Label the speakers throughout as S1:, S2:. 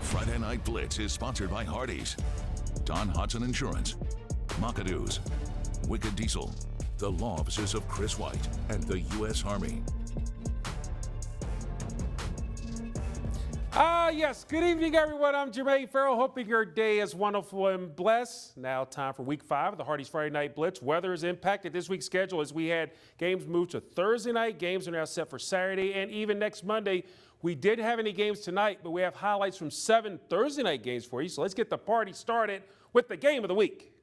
S1: Friday Night Blitz is sponsored by Hardee's, Don Hudson Insurance, McAdoo's, Wicked Diesel, the law offices of Chris White, and the U.S. Army.
S2: Yes, good evening, everyone. I'm Jermaine Ferrell, hoping your day is wonderful and blessed. Now time for Week 5 of the Hardee's Friday Night Blitz. Weather has impacted this week's schedule as we had games moved to Thursday night. Games are now set for Saturday and even next Monday. We didn't have any games tonight, but we have highlights from 7 Thursday night games for you. So let's get the party started with the game of the week.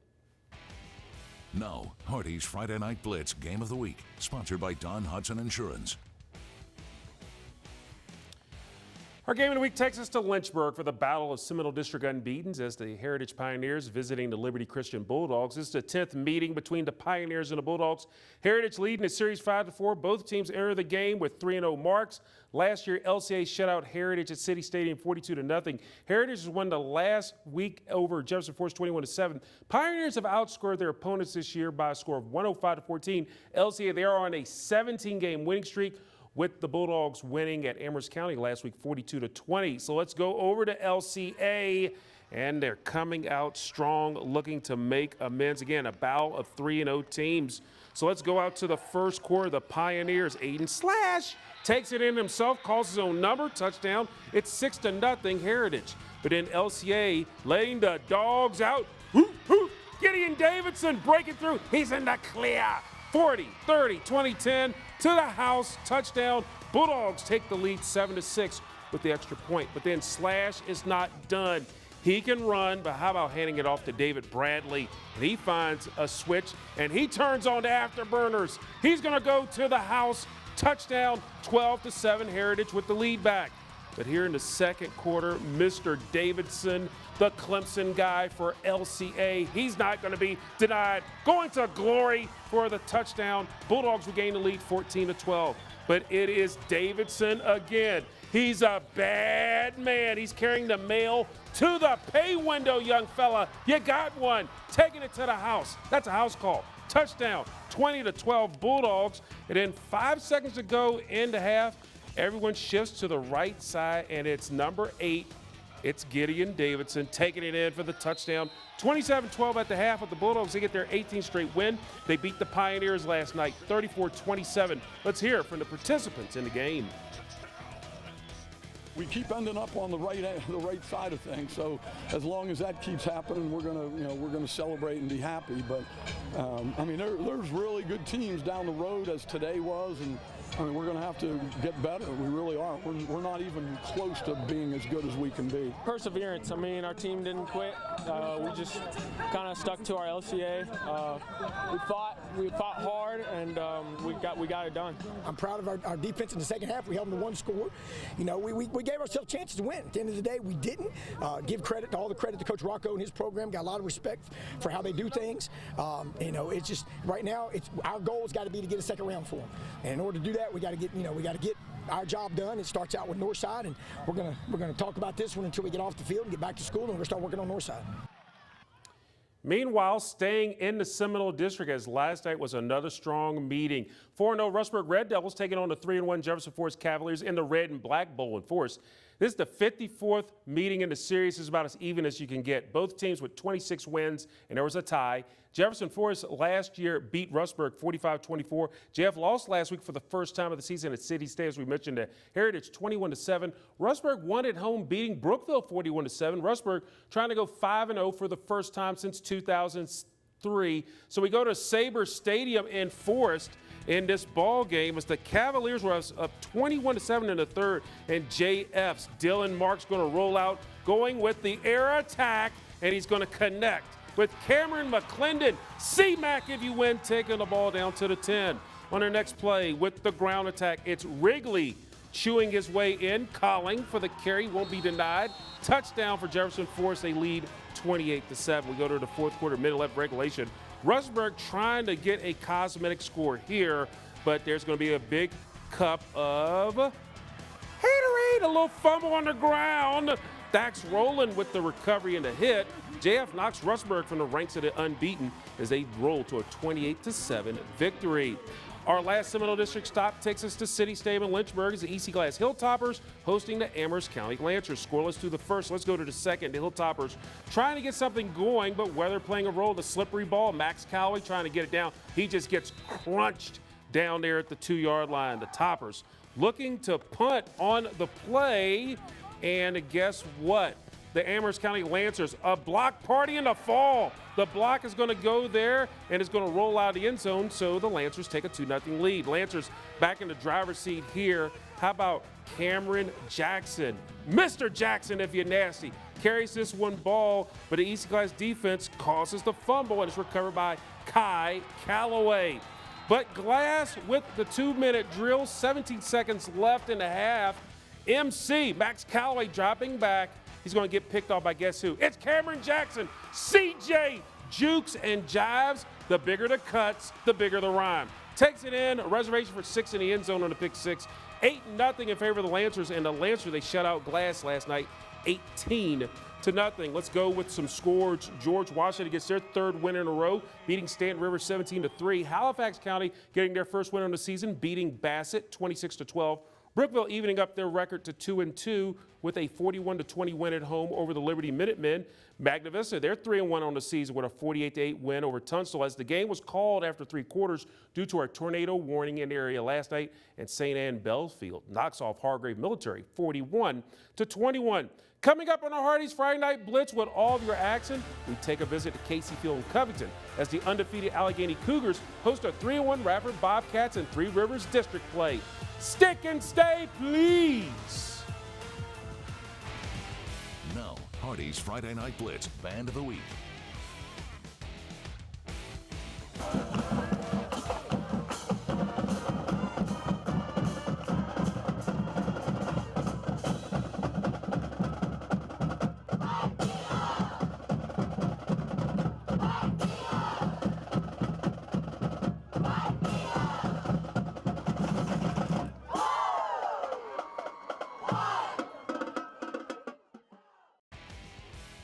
S1: Now, Hardee's Friday Night Blitz Game of the Week, sponsored by Don Hudson Insurance.
S2: Our game of the week takes us to Lynchburg for the Battle of Seminole District Unbeatens as the Heritage Pioneers visiting the Liberty Christian Bulldogs. This is the 10th meeting between the Pioneers and the Bulldogs. Heritage leading the series 5-4. Both teams enter the game with 3-0 marks. Last year, LCA shut out Heritage at City Stadium 42-0. Heritage has won the last week over Jefferson Forest 21-7. Pioneers have outscored their opponents this year by a score of 105-14. LCA, they are on a 17-game winning streak, with the Bulldogs winning at Amherst County last week 42-20. So let's go over to LCA, and they're coming out strong, looking to make amends. Again, a battle of 3-0 teams. So let's go out to the first quarter. The Pioneers, Aiden Slash takes it in himself, calls his own number, touchdown. It's 6-0 Heritage. But in LCA, letting the dogs out. Gideon Davidson breaking through. He's in the clear. 40, 30, 20, 10 to the house, touchdown. Bulldogs take the lead 7-6 with the extra point. But then Slash is not done. He can run, but how about handing it off to David Bradley? And he finds a switch, and he turns on the afterburners. He's going to go to the house, touchdown, 12-7 Heritage with the lead back. But here in the second quarter, Mr. Davidson, the Clemson guy for LCA, he's not going to be denied. Going to glory for the touchdown. Bulldogs regain the lead 14-12. But it is Davidson again. He's a bad man. He's carrying the mail to the pay window, young fella. You got one. Taking it to the house. That's a house call. Touchdown, 20-12 Bulldogs. And then 5 seconds to go in the half. Everyone shifts to the right side, and it's number 8. It's Gideon Davidson taking it in for the touchdown. 27-12 at the half of the Bulldogs. They get their 18th straight win. They beat the Pioneers last night, 34-27. Let's hear from the participants in the game.
S3: We keep ending up on the right side of things. So as long as that keeps happening, we're gonna celebrate and be happy. But I mean, there's really good teams down the road as today was, and I mean, we're going to have to get better. We really are. We're not even close to being as good as we can be.
S4: Perseverance. I mean, our team didn't quit. We just kind of stuck to our LCA. We fought hard, and we got it done.
S5: I'm proud of our defense in the second half. We held them to 1 score. You know, we gave ourselves chances to win. At the end of the day, we didn't. Give credit to all the credit to Coach Rocco and his program. Got a lot of respect for how they do things. You know, it's just right now. Our goal has got to be to get a second round for them. And in order to do that, we got to get our job done. It starts out with Northside, and we're gonna talk about this one until we get off the field and get back to school, and we're gonna start working on Northside.
S2: Meanwhile, staying in the Seminole District, as last night was another strong meeting. 4-0 Rustburg Red Devils taking on the 3-1 Jefferson Forest Cavaliers in the Red and Black Bowl in Forest. This is the 54th meeting in the series. It's about as even as you can get. Both teams with 26 wins, and there was a tie. Jefferson Forest last year beat Rustburg 45-24. JF lost last week for the first time of the season at City State, as we mentioned, at Heritage 21-7. Rustburg won at home, beating Brookville 41-7. Rustburg trying to go 5-0 for the first time since 2003. So we go to Sabre Stadium in Forest in this ball game as the Cavaliers were up 21-7 in the third, and JF's Dylan Mark's going to roll out, going with the air attack, and he's going to connect with Cameron McClendon. C-Mac if you win, taking the ball down to the 10. On their next play with the ground attack, it's Wrigley chewing his way in, calling for the carry, won't be denied. Touchdown for Jefferson Forest, they lead 28-7. We go to the fourth quarter, minute-left regulation. Rustburg trying to get a cosmetic score here, but there's going to be a big cup of haterade, a little fumble on the ground. Dax rolling with the recovery and the hit. JF knocks Rustburg from the ranks of the unbeaten as they roll to a 28-7 victory. Our last Seminole District stop takes us to City Stadium in Lynchburg as the EC Glass Hilltoppers hosting the Amherst County Lancers. Scoreless through the first. Let's go to the second. The Hilltoppers trying to get something going, but weather playing a role. The slippery ball. Max Calloway trying to get it down. He just gets crunched down there at the 2-yard line. The Toppers looking to punt on the play, and guess what? The Amherst County Lancers, a block party in the fall. The block is going to go there and is going to roll out of the end zone, so the Lancers take a 2-0 lead. Lancers back in the driver's seat here. How about Cameron Jackson? Mr. Jackson, if you're nasty, carries this one ball, but the East Glass defense causes the fumble, and it's recovered by Kai Calloway. But Glass with the 2-minute drill, 17 seconds left in the half. MC, Max Calloway dropping back. He's going to get picked off by guess who? It's Cameron Jackson. CJ jukes and jives. The bigger the cuts, the bigger the rhyme. Takes it in, a reservation for 6 in the end zone on the pick 6. 8-0 in favor of the Lancers, and the Lancers, they shut out Glass last night, 18-0. Let's go with some scores. George Washington gets their 3rd win in a row, beating Stanton River 17-3. Halifax County getting their 1st win on the season, beating Bassett 26-12. Brookville evening up their record to 2-2 with a 41-20 win at home over the Liberty Minutemen. Magna Vista, they're 3-1 on the season with a 48-8 win over Tunstall, as the game was called after 3 quarters due to a tornado warning in the area last night. And St. Anne Belfield knocks off Hargrave Military 41-21. Coming up on our Hardee's Friday Night Blitz with all of your action, we take a visit to Casey Field in Covington as the undefeated Allegheny Cougars host a 3-1 Radford Bobcats and Three Rivers District play. Stick and stay, please.
S1: Now, Hardee's Friday Night Blitz Band of the Week.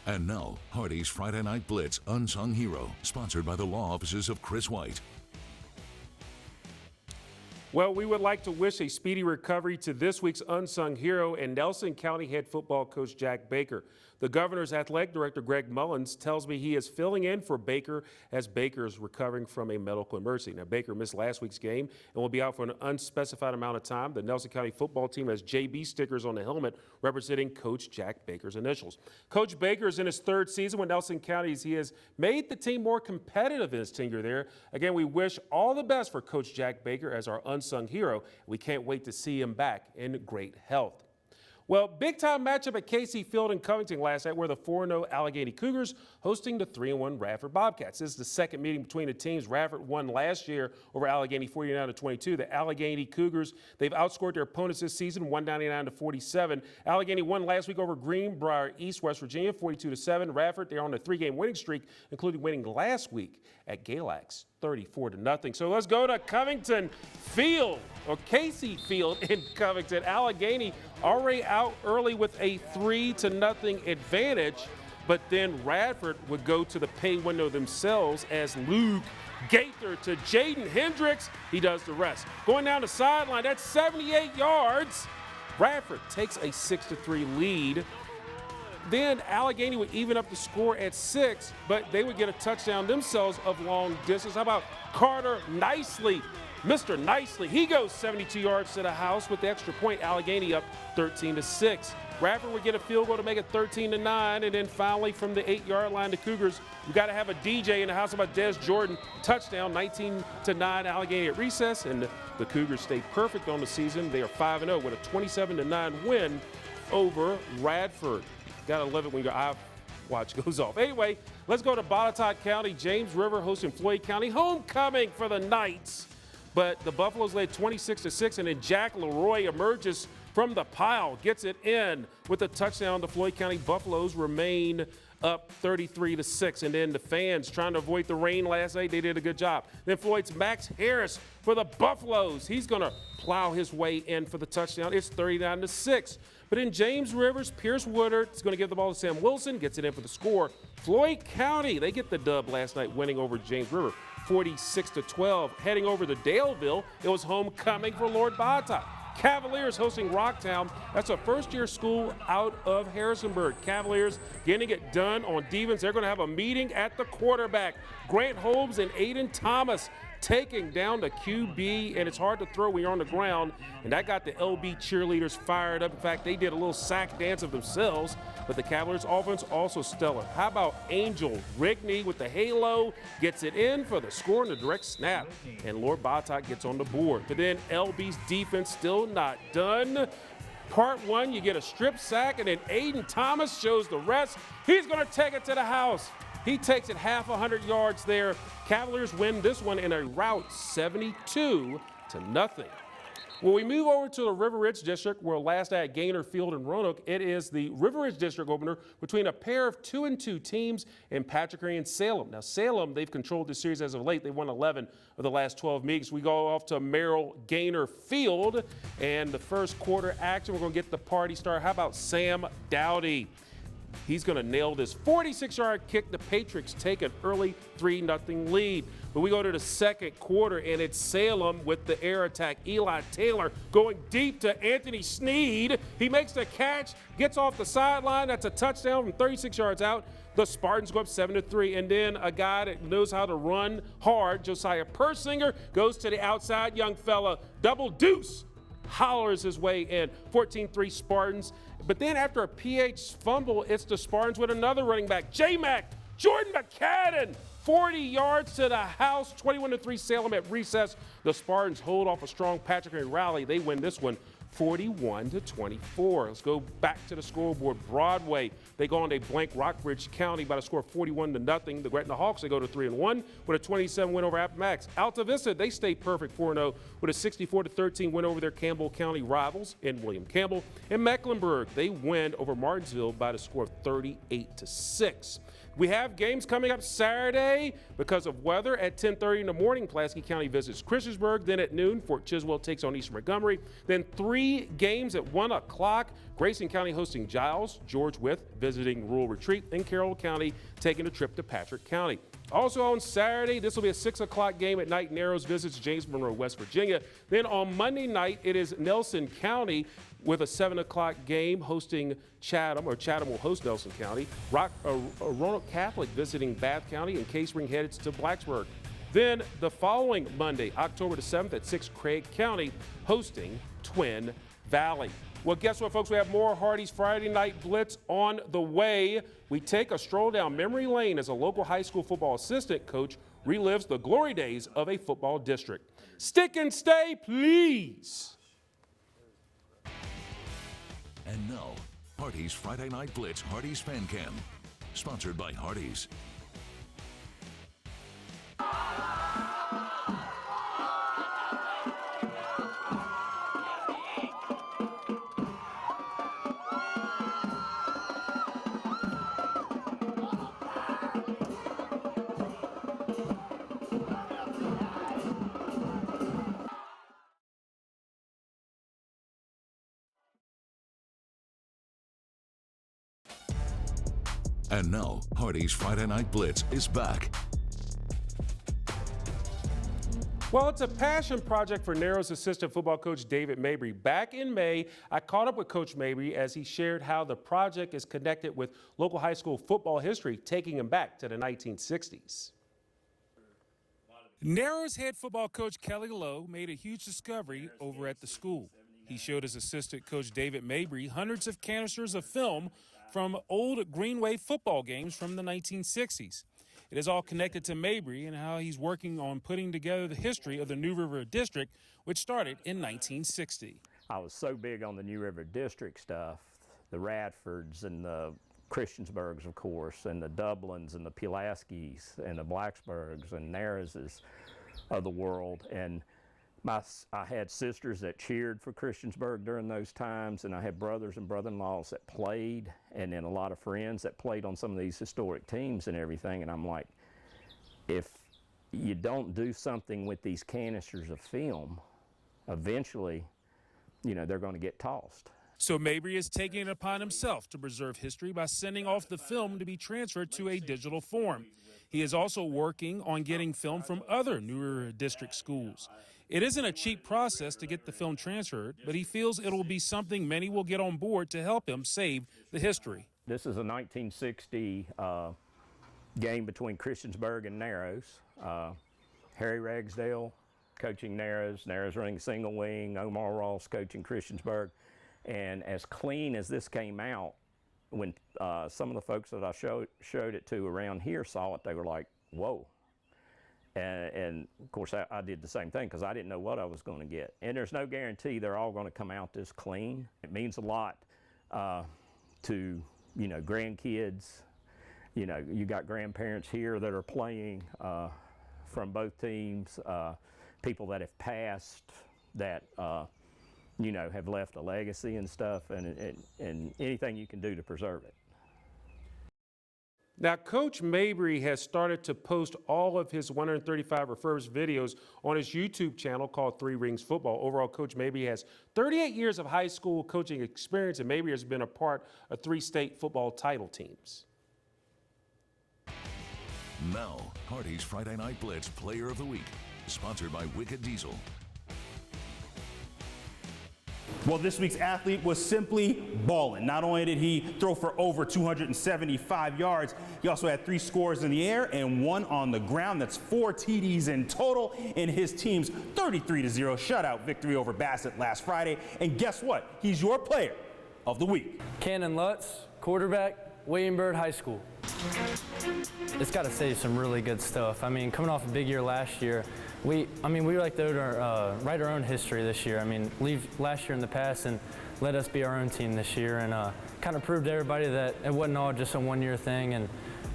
S1: And now, Hardee's Friday Night Blitz Unsung Hero, sponsored by the law offices of Chris White.
S2: Well, we would like to wish a speedy recovery to this week's unsung hero and Nelson County head football coach Jack Baker. The governor's athletic director, Greg Mullins, tells me he is filling in for Baker as Baker is recovering from a medical emergency. Now, Baker missed last week's game and will be out for an unspecified amount of time. The Nelson County football team has JB stickers on the helmet representing Coach Jack Baker's initials. Coach Baker is in his 3rd season with Nelson County as he has made the team more competitive in his tenure there. Again, we wish all the best for Coach Jack Baker as our unsung hero. We can't wait to see him back in great health. Well, big-time matchup at Casey Field in Covington last night where the 4-0 Allegheny Cougars hosting the 3-1 Radford Bobcats. This is the second meeting between the teams. Radford won last year over Allegheny 49-22. The Allegheny Cougars, they've outscored their opponents this season 199-47. Allegheny won last week over Greenbrier East, West Virginia 42-7. Radford, they're on a 3-game winning streak, including winning last week at Galax 34-0. So let's go to Covington Field, or Casey Field in Covington. Allegheny already out early with a 3-0 advantage, but then Radford would go to the pay window themselves as Luke Gaither to Jaden Hendricks. He does the rest. Going down the sideline, that's 78 yards. Radford takes a 6-3 lead. Then Allegheny would even up the score at 6, but they would get a touchdown themselves of long distance. How about Carter Nicely? Mr. Nicely, he goes 72 yards to the house with the extra point. Allegheny up 13-6. Radford would get a field goal to make it 13-9, and then finally from the 8-yard line, the Cougars, we got to have a DJ in the house. About Des Jordan, touchdown, 19-9 Allegheny at recess, and the Cougars stay perfect on the season. They are 5-0 with a 27-9 win over Radford. Gotta love it when your eye watch goes off. Anyway, let's go to Botetourt County. James River hosting Floyd County. Homecoming for the Knights. But the Buffaloes led 26-6, and then Jack Leroy emerges from the pile, gets it in with a touchdown. The Floyd County Buffaloes remain up 33-6. And then the fans trying to avoid the rain last night, they did a good job. Then Floyd's Max Harris for the Buffaloes. He's going to plow his way in for the touchdown. It's 39-6. But in James Rivers, Pierce Woodard is going to give the ball to Sam Wilson, gets it in for the score. Floyd County, they get the dub last night, winning over James River 46-12. Heading over to Daleville, it was homecoming for Lord Bata. Cavaliers hosting Rocktown. That's a first-year school out of Harrisonburg. Cavaliers getting it done on defense. They're going to have a meeting at the quarterback. Grant Holmes and Aiden Thomas taking down the QB, and it's hard to throw when you're on the ground, and that got the LB cheerleaders fired up. In fact, they did a little sack dance of themselves, but the Cavaliers offense also stellar. How about Angel Rigney with the halo, gets it in for the score and the direct snap, and Lord Batak gets on the board. But then LB's defense still not done. Part one, you get a strip sack, and then Aiden Thomas shows the rest. He's going to take it to the house. He takes it half 100 yards there. Cavaliers win this one in a rout, 72-0. When we move over to the River Ridge District, where last at Gaynor Field in Roanoke, it is the River Ridge District opener between a pair of 2-2 teams in Patrick Henry and Salem. Now, Salem, they've controlled the series as of late. They won 11 of the last 12 meetings. We go off to Merrill Gaynor Field, and the first quarter action, we're going to get the party started. How about Sam Dowdy? He's going to nail this 46-yard kick. The Patriots take an early 3-0 lead. But we go to the second quarter, and it's Salem with the air attack. Eli Taylor going deep to Anthony Sneed. He makes the catch, gets off the sideline. That's a touchdown from 36 yards out. The Spartans go up 7-3. And then a guy that knows how to run hard, Josiah Persinger, goes to the outside. Young fella, double deuce, hollers his way in. 14-3 Spartans. But then after a PH fumble, it's the Spartans with another running back. J-Mac, Jordan McCadden, 40 yards to the house, 21-3 Salem at recess. The Spartans hold off a strong Patrick Henry rally. They win this one 41-24. Let's go back to the scoreboard. Broadway, they go on to blank Rockbridge County by the score of 41-0. The Gretna Hawks, they go to 3-1 with a 27 win over Appomattox. Alta Vista, they stay perfect 4-0 with a 64-13 win over their Campbell County rivals in William Campbell. And Mecklenburg, they win over Martinsville by the score of 38-6. We have games coming up Saturday because of weather. At 10:30 in the morning, Pulaski County visits Christiansburg. Then at noon, Fort Chiswell takes on Eastern Montgomery. Then 3 games at 1 o'clock. Grayson County hosting Giles, George Wythe visiting Rural Retreat, and Carroll County taking a trip to Patrick County. Also on Saturday, this will be a 6 o'clock game at night. Narrows visits James Monroe, West Virginia. Then on Monday night, it is Nelson County with a 7 o'clock game hosting Chatham, or Chatham will host Nelson County. Roanoke Catholic visiting Bath County, and Case Spring heads to Blacksburg. Then the following Monday, October the 7th at 6, Craig County hosting Twin Valley. Well, guess what, folks? We have more Hardee's Friday Night Blitz on the way. We take a stroll down memory lane as a local high school football assistant coach relives the glory days of a football district. Stick and stay, please.
S1: And now, Hardee's Friday Night Blitz Hardee's Fan Cam, sponsored by Hardee's. And now, Hardee's Friday Night Blitz is back.
S2: Well, it's a passion project for Narrows assistant football coach David Mabry. Back in May, I caught up with Coach Mabry as he shared how the project is connected with local high school football history, taking him back to the 1960s. Narrows head football coach Kelly Lowe made a huge discovery over at the school. He showed his assistant coach David Mabry hundreds of canisters of film from old Greenway football games from the 1960s. It is all connected to Mabry and how he's working on putting together the history of the New River District, which started in 1960.
S6: I was so big on the New River District stuff, the Radfords and the Christiansburgs, of course, and the Dublins and the Pulaskis and the Blacksburgs and Narrowses of the world. And I had sisters that cheered for Christiansburg during those times, and I had brothers and brother-in-laws that played, and then a lot of friends that played on some of these historic teams and everything. And I'm like, if you don't do something with these canisters of film, eventually, you know, they're going to get tossed.
S2: So Mabry is taking it upon himself to preserve history by sending off the film to be transferred to a digital form. He is also working on getting film from other newer district schools. It isn't a cheap process to get the film transferred, but he feels it will be something many will get on board to help him save the history.
S6: This is a 1960 game between Christiansburg and Narrows. Harry Ragsdale coaching Narrows, Narrows running single wing, Omar Ross coaching Christiansburg. And as clean as this came out, when some of the folks that I showed it to around here saw it, they were like, whoa. And of course, I did the same thing because I didn't know what I was going to get. And there's no guarantee they're all going to come out this clean. It means a lot to, you know, grandkids. You know, you got grandparents here that are playing from both teams, people that have passed that, you know, have left a legacy and stuff, and anything you can do to preserve it.
S2: Now, Coach Mabry has started to post all of his 135 refurbished videos on his YouTube channel called Three Rings Football. Overall, Coach Mabry has 38 years of high school coaching experience, and Mabry has been a part of 3 state football title teams.
S1: Now, Hardee's Friday Night Blitz Player of the Week, sponsored by Wicked Diesel.
S7: Well, this week's athlete was simply balling. Not only did he throw for over 275 yards, he also had 3 scores in the air and 1 on the ground. That's 4 TDs in total in his team's 33-0 shutout victory over Bassett last Friday. And guess what? He's your player of the week.
S8: Cannon Lutz, quarterback, William Byrd High School. It's got to say some really good stuff. I mean, coming off a big year last year, we like to write our own history this year. I mean, leave last year in the past and let us be our own team this year, and kind of prove to everybody that it wasn't all just a one-year thing, and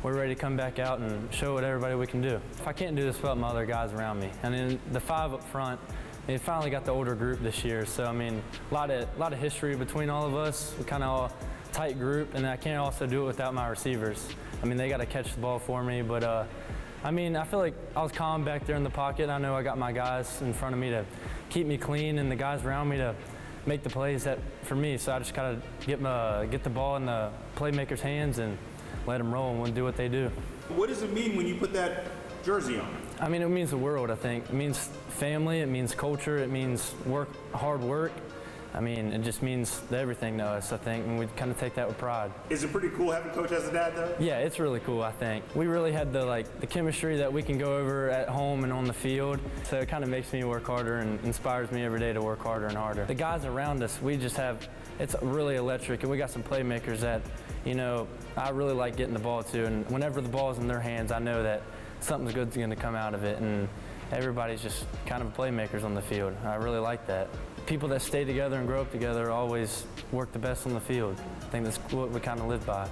S8: we're ready to come back out and show what everybody we can do. If I can't do this without my other guys around me, and then the 5 up front, they finally got the older group this year. So I mean, a lot of history between all of us. We kind of all tight group, and I can't also do it without my receivers. I mean, they got to catch the ball for me, but I mean, I feel like I was calm back there in the pocket. I know I got my guys in front of me to keep me clean and the guys around me to make the plays for me. So I just got to get the ball in the playmakers' hands and let them roll and do what they do.
S7: What does it mean when you put that jersey on?
S8: I mean, it means the world, I think. It means family, it means culture, it means hard work. I mean, it just means everything to us, I think, and we kind of take that with pride.
S7: Is it pretty cool having Coach as a dad, though?
S8: Yeah, it's really cool, I think. We really had the chemistry that we can go over at home and on the field, so it kind of makes me work harder and inspires me every day to work harder and harder. The guys around us, it's really electric, and we got some playmakers that, you know, I really like getting the ball to, and whenever the ball's in their hands, I know that something's good's going to come out of it, and everybody's just kind of playmakers on the field. I really like that. People that stay together and grow up together always work the best on the field. I think that's what we kind of live by.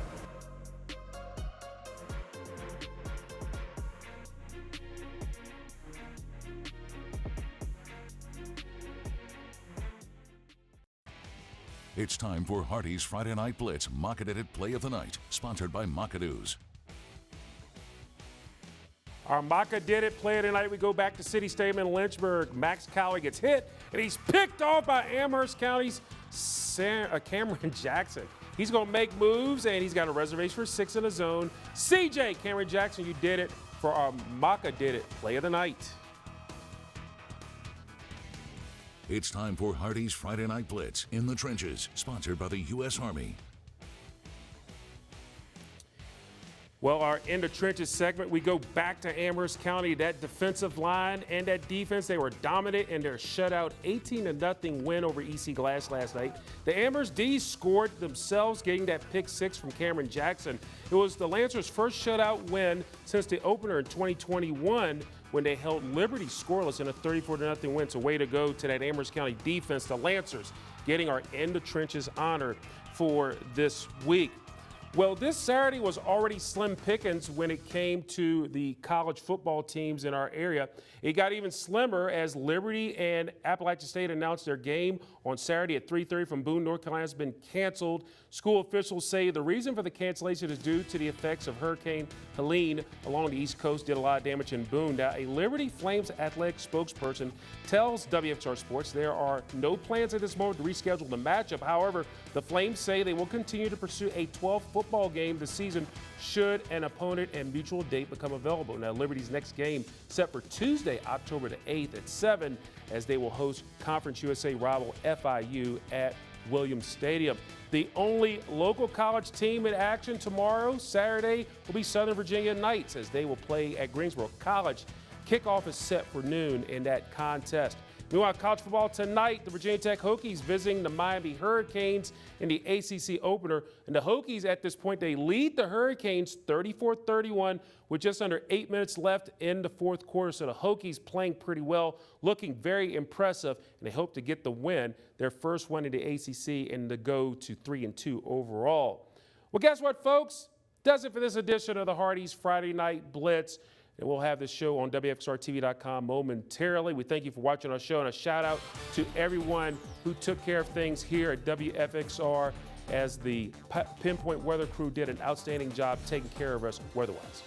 S1: It's time for Hardee's Friday Night Blitz Mock-Edited Play of the Night, sponsored by Mock-A-Doos.
S2: Our Maka did it. Play of the night. We go back to City Stadium in Lynchburg. Max Cowley gets hit, and he's picked off by Amherst County's Cameron Jackson. He's going to make moves, and he's got a reservation for 6 in the zone. CJ Cameron Jackson, you did it for our Maka did it. Play of the night.
S1: It's time for Hardee's Friday Night Blitz in the Trenches, sponsored by the U.S. Army.
S2: Well, our In the Trenches segment, we go back to Amherst County. That defensive line and that defense, they were dominant in their shutout 18-0 win over EC Glass last night. The Amherst D's scored themselves, getting that pick 6 from Cameron Jackson. It was the Lancers' first shutout win since the opener in 2021 when they held Liberty scoreless in a 34-0 win. So way to go to that Amherst County defense. The Lancers getting our In the Trenches honor for this week. Well, this Saturday was already slim pickings when it came to the college football teams in our area. It got even slimmer as Liberty and Appalachian State announced their game on Saturday at 3:30 from Boone, North Carolina has been canceled. School officials say the reason for the cancellation is due to the effects of Hurricane Helene along the East Coast. Did a lot of damage in Boone. Now, a Liberty Flames athletic spokesperson tells WFXR Sports there are no plans at this moment to reschedule the matchup. However, the Flames say they will continue to pursue a 12th football game this season should an opponent and mutual date become available. Now, Liberty's next game set for Tuesday, October the 8th at 7, as they will host Conference USA rival FIU at Williams Stadium. The only local college team in action tomorrow, Saturday, will be Southern Virginia Knights as they will play at Greensboro College. Kickoff is set for noon in that contest. Meanwhile, college football tonight, the Virginia Tech Hokies visiting the Miami Hurricanes in the ACC opener. And the Hokies at this point, they lead the Hurricanes 34-31 with just under 8 minutes left in the fourth quarter. So the Hokies playing pretty well, looking very impressive, and they hope to get the win, their first win in the ACC, and to go to 3-2 overall. Well, guess what, folks? Does it for this edition of the Hardee's Friday Night Blitz. And we'll have this show on WFXRTV.com momentarily. We thank you for watching our show, and a shout out to everyone who took care of things here at WFXR as the Pinpoint Weather crew did an outstanding job taking care of us weather-wise.